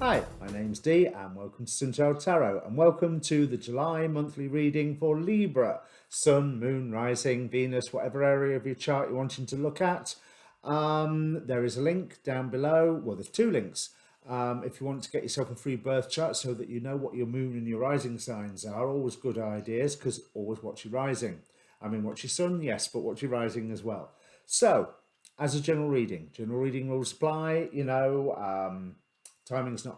Hi, my name's Dee and welcome to Sunchild Tarot and welcome to the July monthly reading for Libra, Sun, Moon, Rising, Venus, whatever area of your chart you're wanting to look at. There is a link down below. Well, there's two links. If you want to get yourself a free birth chart so that you know what your moon and your rising signs are, always good ideas, because always watch your rising. I mean, watch your sun, yes, but watch your rising as well. So, as a general reading rules apply, timing's not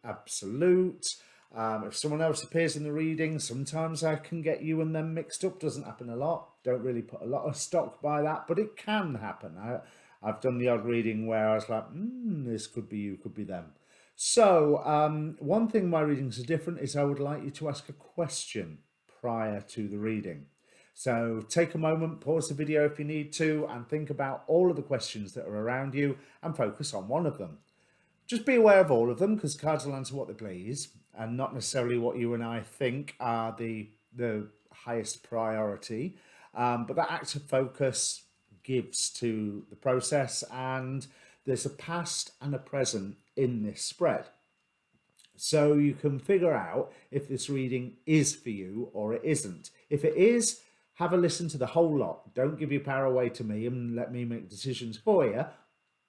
absolute. If someone else appears in the reading, sometimes I can get you and them mixed up. Doesn't happen a lot. Don't really put a lot of stock by that, but it can happen. I've done the odd reading where I was like, this could be you, could be them. So one thing my readings are different is I would like you to ask a question prior to the reading. So take a moment, pause the video if you need to, and think about all of the questions that are around you and focus on one of them. Just be aware of all of them, because cards will answer what they please and not necessarily what you and I think are the highest priority. But that active focus gives to the process, and there's a past and a present in this spread. So you can figure out if this reading is for you or it isn't. If it is, have a listen to the whole lot. Don't give your power away to me and let me make decisions for you,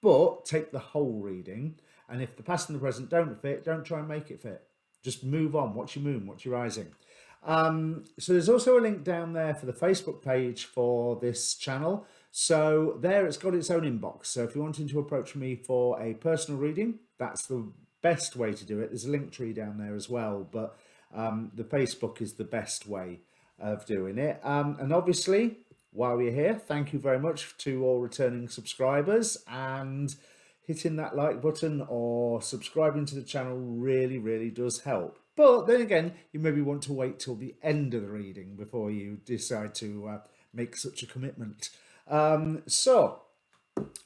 but take the whole reading. And if the past and the present don't fit, don't try and make it fit. Just move on. Watch your moon, watch your rising. So there's also a link down there for the Facebook page for this channel. So there it's got its own inbox. So if you're wanting to approach me for a personal reading, that's the best way to do it. There's a link tree down there as well, but the Facebook is the best way of doing it. And obviously, while we're here, thank you very much to all returning subscribers, and hitting that like button or subscribing to the channel really does help. But then again, you maybe want to wait till the end of the reading before you decide to make such a commitment. So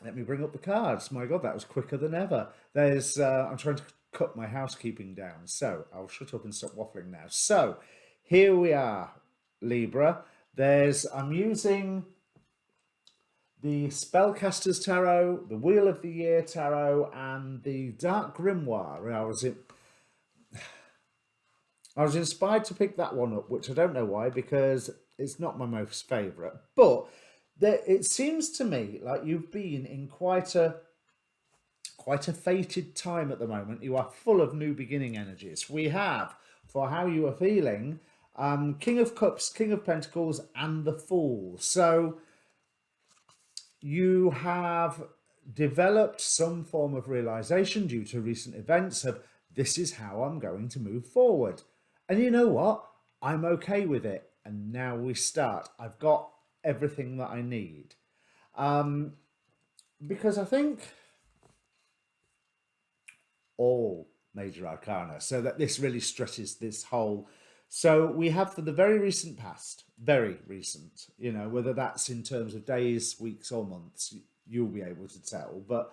let me bring up the cards. My God, that was quicker than ever. I'm trying to cut my housekeeping down, so I'll shut up and stop waffling now. So here we are, Libra. I'm using the Spellcasters Tarot, the Wheel of the Year Tarot, and the Dark Grimoire. I was inspired to pick that one up, which I don't know why, because it's not my most favourite. But it seems to me like you've been in quite a fated time at the moment. You are full of new beginning energies. We have, for how you are feeling, King of Cups, King of Pentacles, and the Fool. So you have developed some form of realization due to recent events of, this is how I'm going to move forward. And you know what? I'm okay with it. And now we start. I've got everything that I need. Because I think all major arcana, so that this really stresses this whole. So we have, for the very recent past, very recent, whether that's in terms of days, weeks, or months, you'll be able to tell. But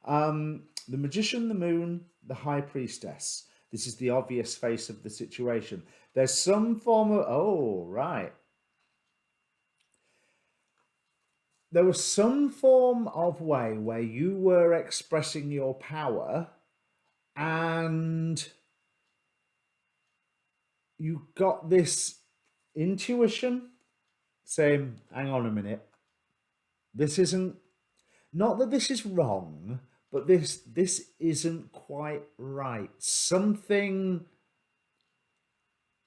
the Magician, the Moon, the High Priestess. This is the obvious face of the situation. There's some form of, oh, right. There was some form of way where you were expressing your power and you got this intuition saying, hang on a minute, this isn't, not that this is wrong, but this isn't quite right. Something,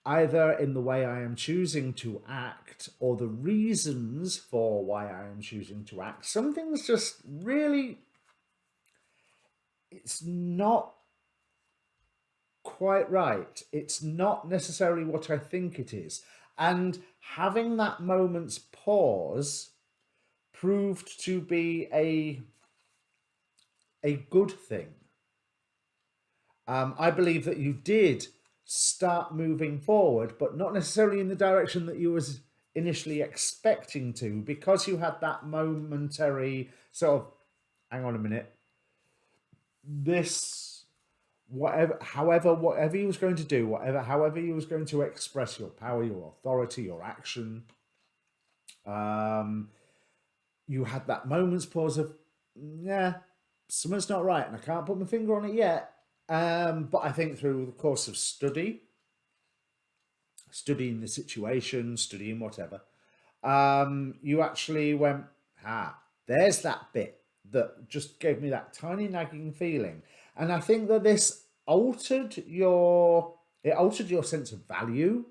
either in the way I am choosing to act or the reasons for why I am choosing to act, something's just really, it's not quite right. It's not necessarily what I think it is. And having that moment's pause proved to be a good thing. I believe that you did start moving forward, but not necessarily in the direction that you was initially expecting to, because you had that momentary sort of, hang on a minute, this, whatever he was going to do, however he was going to express your power, your authority, your action, you had that moment's pause of, yeah, something's not right, and I can't put my finger on it yet, But I think through the course of studying the situation, studying whatever, you actually went, there's that bit that just gave me that tiny nagging feeling. And I think that this altered your sense of value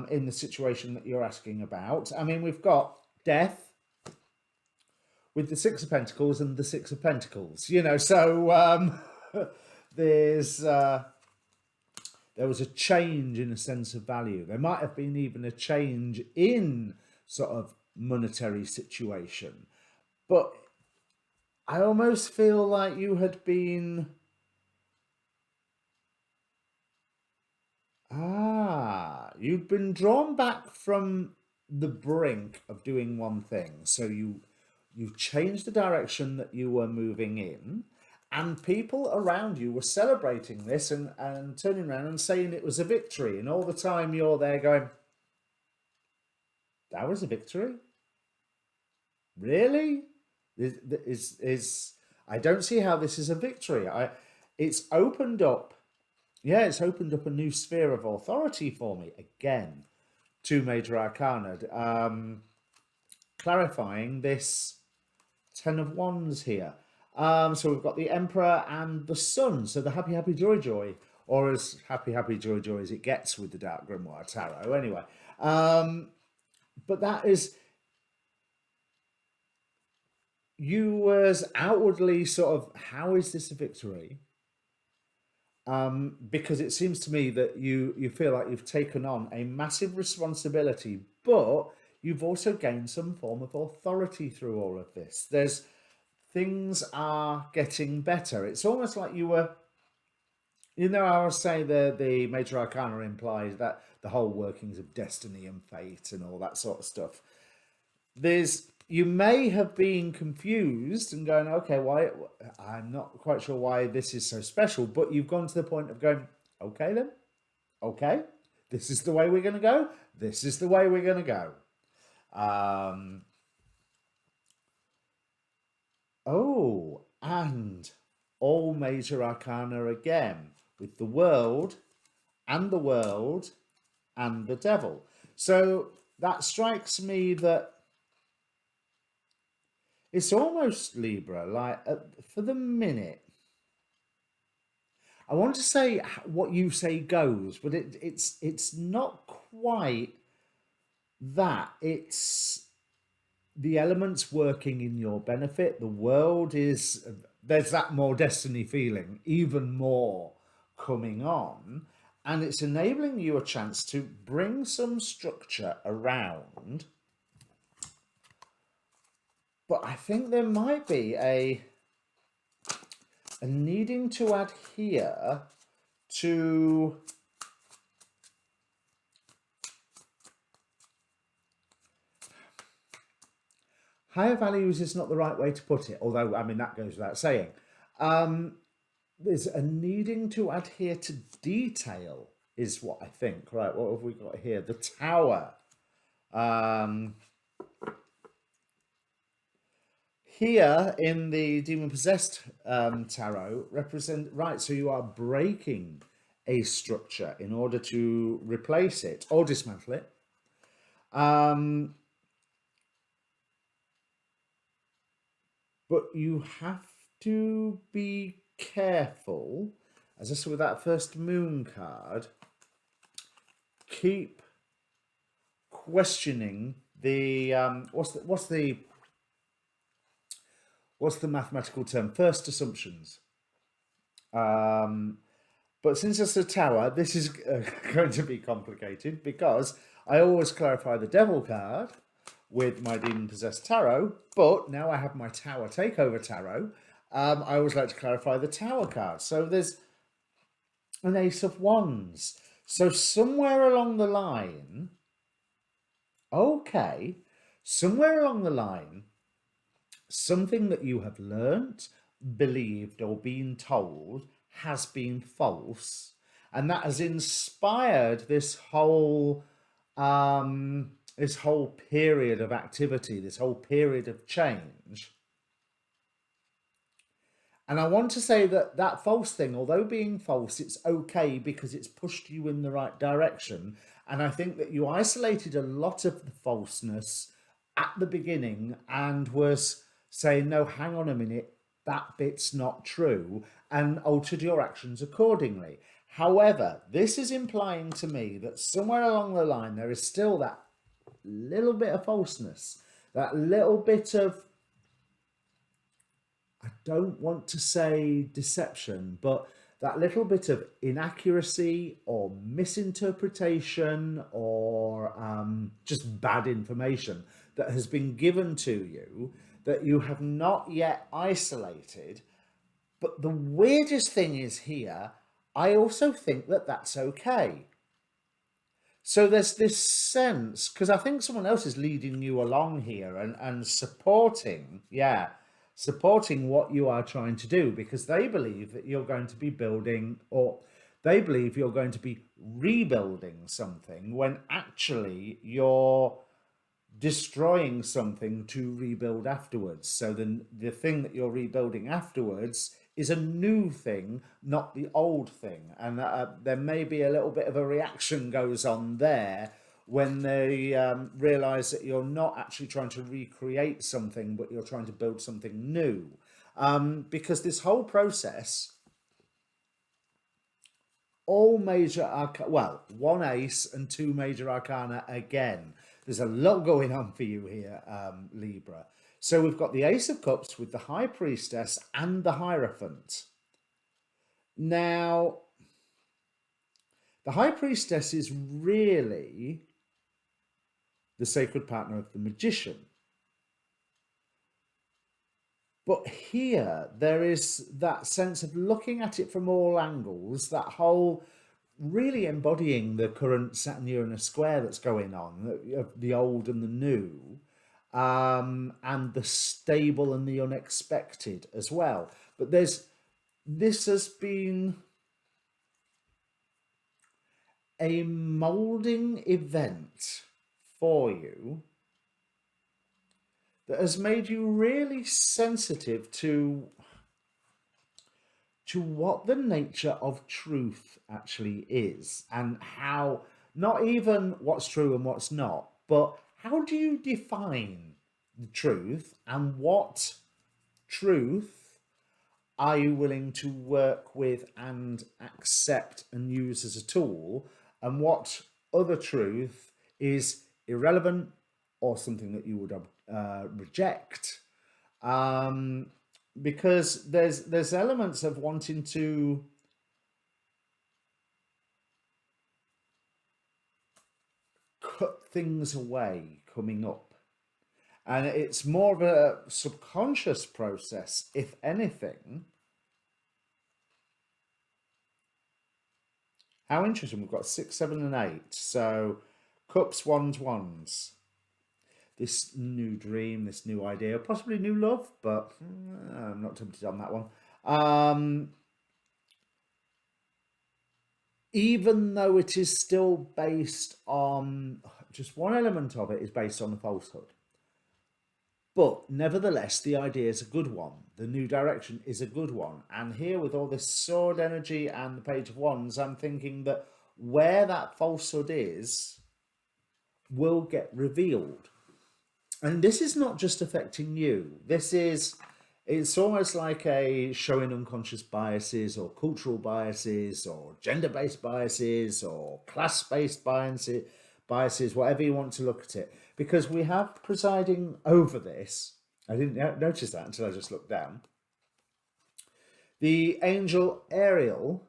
in the situation that you're asking about. I mean, we've got death with the Six of Pentacles and the Six of Pentacles, so there's there was a change in a sense of value. There might have been even a change in sort of monetary situation. But I almost feel like you had been, you'd been drawn back from the brink of doing one thing. So you changed the direction that you were moving in, and people around you were celebrating this and turning around and saying it was a victory. And all the time you're there going, that was a victory? Really? Is I don't see how this is a victory. It's opened up, yeah, it's opened up a new sphere of authority for me again. Two major arcana, clarifying this Ten of Wands here. So we've got the Emperor and the Sun. So the happy, happy, joy, joy, or as happy, happy, joy, joy as it gets with the Dark Grimoire Tarot. Anyway, but that is, you was outwardly sort of, how is this a victory? Because it seems to me that you feel like you've taken on a massive responsibility, but you've also gained some form of authority through all of this. Things are getting better. It's almost like you were, I was saying the major arcana implies that the whole workings of destiny and fate and all that sort of stuff. You may have been confused and going, okay, why? I'm not quite sure why this is so special, but you've gone to the point of going, okay then, okay, this is the way we're going to go. This is the way we're going to go. And all major arcana again with the World and the World and the Devil. So that strikes me that it's almost, Libra, like for the minute, I want to say what you say goes, but it's not quite that. It's the elements working in your benefit. The world is, there's that more destiny feeling, even more coming on. And it's enabling you a chance to bring some structure around. But I think there might be a needing to adhere to higher values is not the right way to put it, although, I mean, that goes without saying. There's a needing to adhere to detail is what I think. Right, what have we got here? The Tower. Here in the Demon Possessed Tarot, right, so you are breaking a structure in order to replace it or dismantle it. But you have to be careful, as I said with that first Moon card, keep questioning the what's the mathematical term? First assumptions. But since it's a Tower, this is going to be complicated because I always clarify the Devil card with my Demon Possessed Tarot, but now I have my Tower Takeover Tarot. I always like to clarify the Tower card. So there's an Ace of Wands. So somewhere along the line, something that you have learnt, believed, or been told has been false, and that has inspired this whole period of activity, this whole period of change. And I want to say that that false thing, although being false, it's okay because it's pushed you in the right direction. And I think that you isolated a lot of the falseness at the beginning and was saying, no, hang on a minute, that bit's not true, and altered your actions accordingly. However, this is implying to me that somewhere along the line there is still that little bit of falseness, that little bit of, I don't want to say deception, but that little bit of inaccuracy or misinterpretation or just bad information that has been given to you that you have not yet isolated. But the weirdest thing is here, I also think that that's okay. So there's this sense, because I think someone else is leading you along here and supporting, yeah, supporting what you are trying to do, because they believe that you're going to be building, or they believe you're going to be rebuilding something when actually you're destroying something to rebuild afterwards. So the thing that you're rebuilding afterwards is a new thing, not the old thing. And there may be a little bit of a reaction goes on there when they realize that you're not actually trying to recreate something, but you're trying to build something new. Because this whole process, all major arcana, well, one ace and two major arcana again. There's a lot going on for you here, Libra. So we've got the Ace of Cups with the High Priestess and the Hierophant. Now, the High Priestess is really the sacred partner of the Magician. But here, there is that sense of looking at it from all angles, that whole really embodying the current Saturn-Uranus square that's going on, the old and the new, and the stable and the unexpected as well. But this has been a molding event for you that has made you really sensitive to what the nature of truth actually is, and how, not even what's true and what's not, but how do you define the truth, and what truth are you willing to work with and accept and use as a tool, and what other truth is irrelevant or something that you would reject. Because there's elements of wanting to cut things away coming up, and it's more of a subconscious process, if anything. How interesting. We've got 6, 7 and 8, so cups, wands, wands. This new dream, this new idea, possibly new love, but I'm not tempted on that one. Even though it is still based on, just one element of it is based on the falsehood. But nevertheless, the idea is a good one. The new direction is a good one. And here with all this sword energy and the Page of Wands, I'm thinking that where that falsehood is will get revealed. And this is not just affecting you. It's almost like a showing unconscious biases or cultural biases or gender-based biases or class-based biases, whatever you want to look at it. Because we have presiding over this, I didn't notice that until I just looked down, the angel Ariel,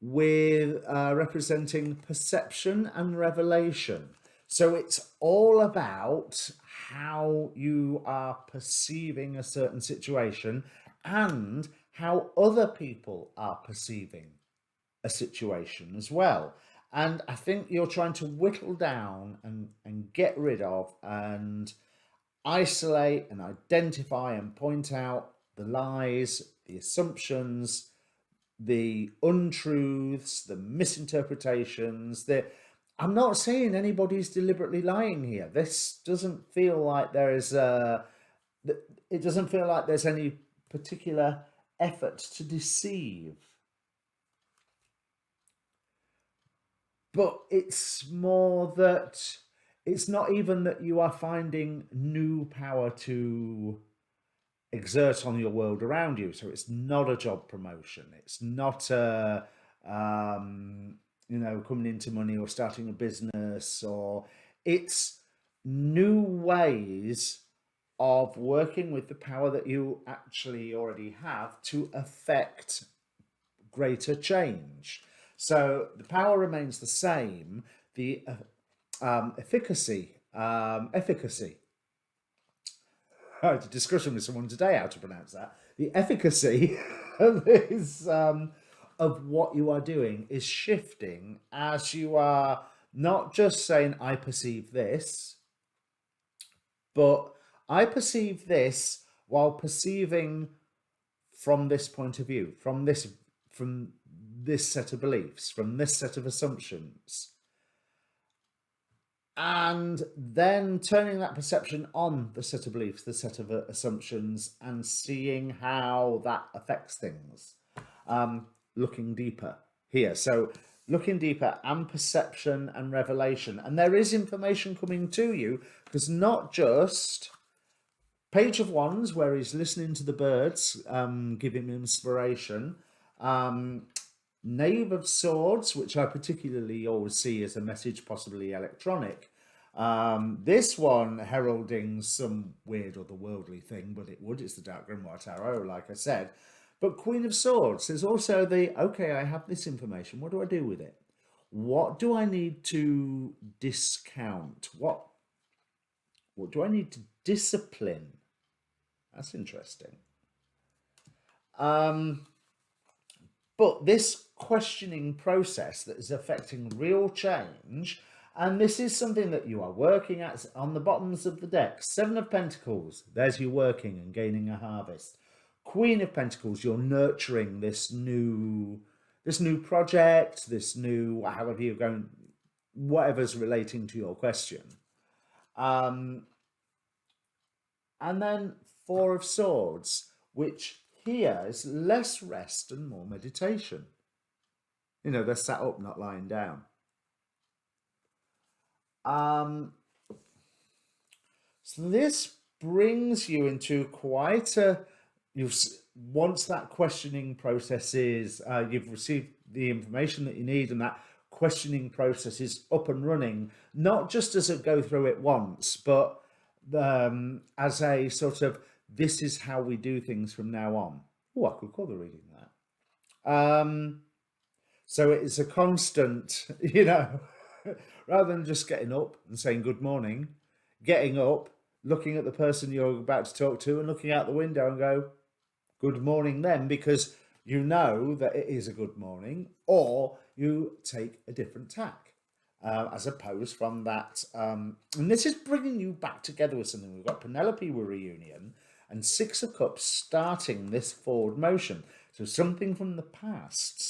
with representing perception and revelation. So it's all about how you are perceiving a certain situation and how other people are perceiving a situation as well. And I think you're trying to whittle down and get rid of and isolate and identify and point out the lies, the assumptions, the untruths, the misinterpretations. I'm not saying anybody's deliberately lying here. This doesn't feel like there is it doesn't feel like there's any particular effort to deceive. But it's more that it's not even that you are finding new power to exert on your world around you. So it's not a job promotion. It's not a, coming into money or starting a business, or it's new ways of working with the power that you actually already have to affect greater change. So the power remains the same. The efficacy. I had a discussion with someone today how to pronounce that. The efficacy is, of what you are doing is shifting as you are not just saying, I perceive this, but I perceive this while perceiving from this point of view, from this set of beliefs, from this set of assumptions, and then turning that perception on the set of beliefs, the set of assumptions, and seeing how that affects things. Looking deeper here. So looking deeper and perception and revelation. And there is information coming to you, because not just Page of Wands, where he's listening to the birds, giving him inspiration. Knave of Swords, which I particularly always see as a message, possibly electronic. This one heralding some weird otherworldly thing, but it's the Dark Grimoire Tarot, like I said. But Queen of Swords, there's also the, okay, I have this information, what do I do with it? What do I need to discount? What do I need to discipline? That's interesting. But this questioning process that is affecting real change, and this is something that you are working at on the bottoms of the deck. Seven of Pentacles, there's you working and gaining a harvest. Queen of Pentacles, you're nurturing this new project, this new, however you're going, whatever's relating to your question. And then Four of Swords, which here is less rest and more meditation. They're sat up, not lying down. So this brings you into quite a, once that questioning process is, you've received the information that you need, and that questioning process is up and running, not just as a go through it once, but as a sort of, this is how we do things from now on. Oh, I could call the reading that. So it's a constant, rather than just getting up and saying good morning, getting up, looking at the person you're about to talk to and looking out the window and go, good morning then, because you know that it is a good morning, or you take a different tack. As opposed from that, and this is bringing you back together with something. We've got Penelope with reunion and Six of Cups starting this forward motion. So something from the past,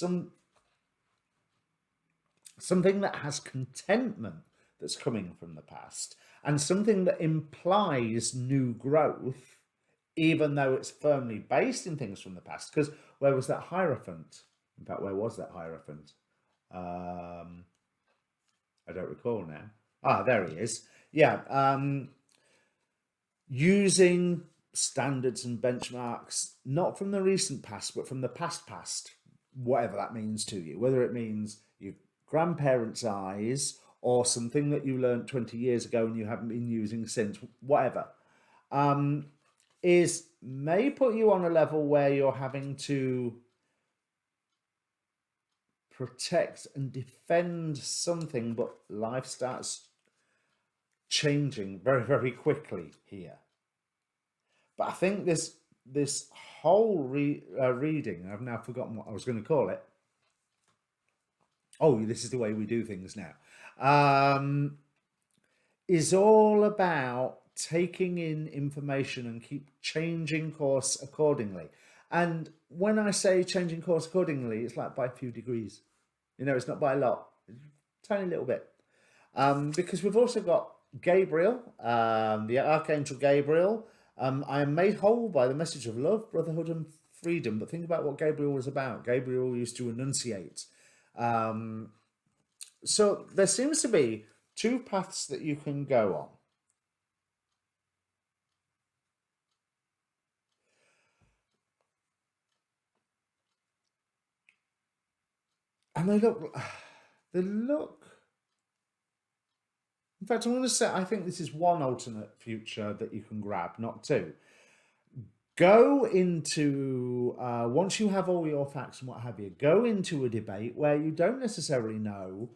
something that has contentment that's coming from the past, and something that implies new growth, even though it's firmly based in things from the past. Because where was that Hierophant? In fact, where was that Hierophant? I don't recall now. There he is. Yeah. Using standards and benchmarks, not from the recent past, but from the past, whatever that means to you, whether it means your grandparents' eyes or something that you learned 20 years ago and you haven't been using since, whatever, may put you on a level where you're having to protect and defend something, but life starts changing very, very quickly here. But I think this whole reading, I've now forgotten what I was going to call it. Oh, this is the way we do things now. Is all about taking in information and keep changing course accordingly. And when I say changing course accordingly, it's like by a few degrees. It's not by a lot, tiny little bit. Because we've also got Gabriel, the Archangel Gabriel, I am made whole by the message of love, brotherhood, and freedom. But think about what Gabriel was about. Gabriel used to enunciate. So there seems to be two paths that you can go on. And they look. In fact, I'm going to say, I think this is one alternate future that you can grab, not two. Go into, once you have all your facts and what have you, go into a debate where you don't necessarily know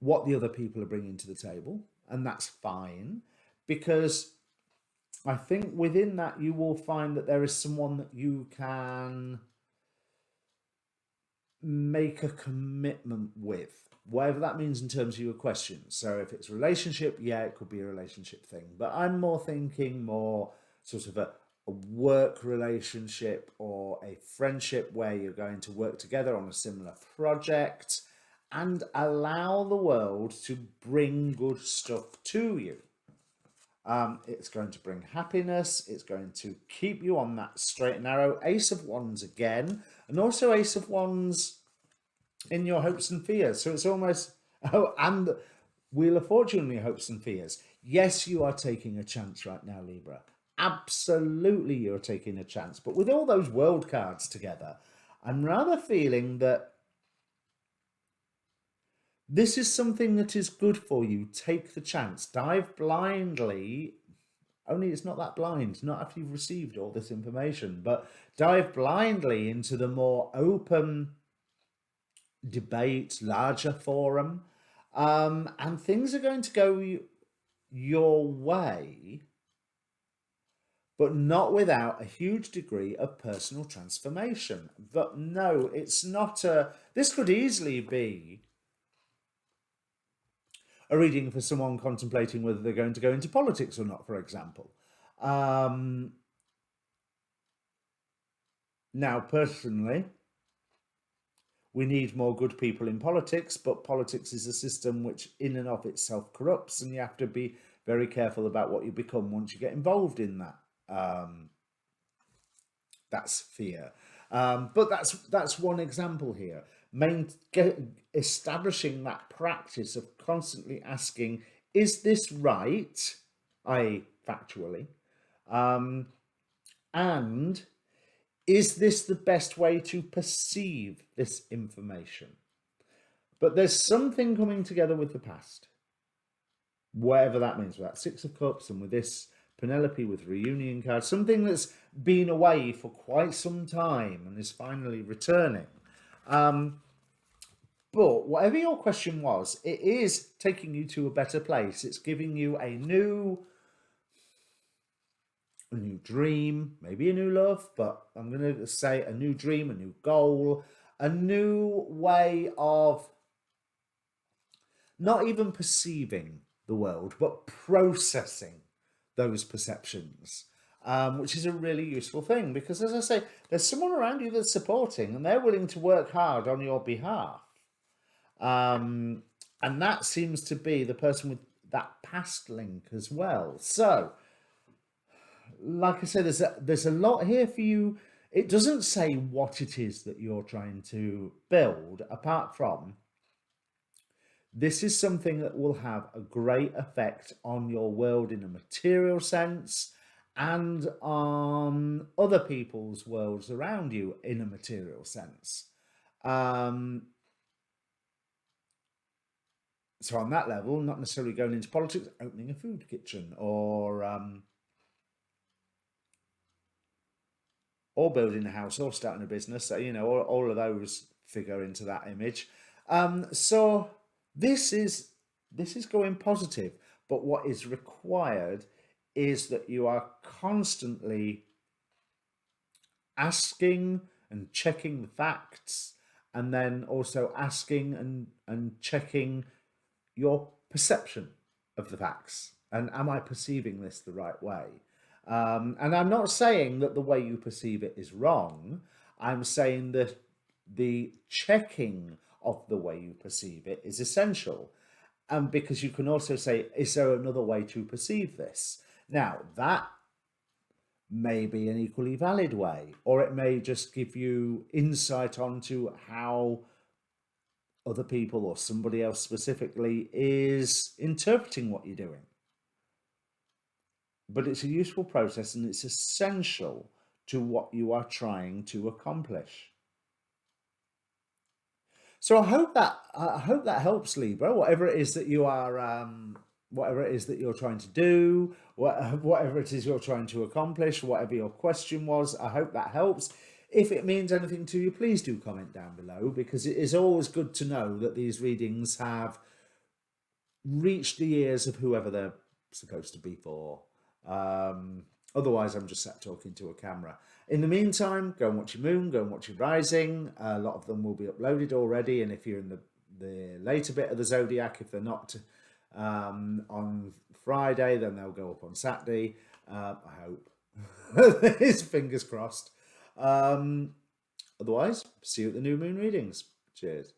what the other people are bringing to the table, and that's fine, because I think within that you will find that there is someone that you can make a commitment with, whatever that means in terms of your questions. So if it's a relationship, yeah, it could be a relationship thing, but I'm more thinking more sort of a work relationship or a friendship where you're going to work together on a similar project and allow the world to bring good stuff to you. It's going to bring happiness. It's going to keep you on that straight and narrow. Ace of Wands again, and also Ace of Wands in your hopes and fears. So it's almost, oh, and Wheel of Fortune in your hopes and fears. Yes, you are taking a chance right now, Libra. Absolutely, you're taking a chance. But with all those world cards together, I'm rather feeling that this is something that is good for you. Take the chance. Dive blindly. Only it's not that blind, not after you've received all this information, but dive blindly into the more open debate, larger forum, and things are going to go your way, but not without a huge degree of personal transformation. But no, it's not this could easily be a reading for someone contemplating whether they're going to go into politics or not, for example. Now, personally, we need more good people in politics, but politics is a system which in and of itself corrupts, and you have to be very careful about what you become once you get involved in that sphere. But that's one example here. Establishing that practice of constantly asking, is this right, i.e. factually, and is this the best way to perceive this information? But there's something coming together with the past, whatever that means, with that Six of Cups and with this Penelope with reunion card, something that's been away for quite some time and is finally returning. But whatever your question was, it is taking you to a better place. It's giving you a new dream, maybe a new love, but I'm going to say a new dream, a new goal, a new way of not even perceiving the world, but processing those perceptions, which is a really useful thing, because as I say, there's someone around you that's supporting and they're willing to work hard on your behalf. And that seems to be the person with that past link as well. So, like I said, there's a lot here for you. It doesn't say what it is that you're trying to build, apart from this is something that will have a great effect on your world in a material sense and on other people's worlds around you in a material sense. So on that level, not necessarily going into politics, opening a food kitchen or building a house or starting a business, all of those figure into that image. So this is going positive, but what is required is that you are constantly asking and checking the facts, and then also asking and checking your perception of the facts. And am I perceiving this the right way? And I'm not saying that the way you perceive it is wrong. I'm saying that the checking of the way you perceive it is essential. And because you can also say, is there another way to perceive this? Now, that may be an equally valid way, or it may just give you insight onto how other people or somebody else specifically is interpreting what you're doing. But it's a useful process and it's essential to what you are trying to accomplish. So I hope that helps, Libra. Whatever it is that you are, whatever it is that you're trying to do, whatever it is you're trying to accomplish, whatever your question was, I hope that helps. If it means anything to you, please do comment down below, because it is always good to know that these readings have reached the ears of whoever they're supposed to be for. Otherwise, I'm just sat talking to a camera. In the meantime, go and watch your moon, go and watch your rising. A lot of them will be uploaded already, and if you're in the later bit of the zodiac, if they're not on Friday, then they'll go up on Saturday. I hope. It's fingers crossed. Otherwise, see you at the new moon readings. Cheers.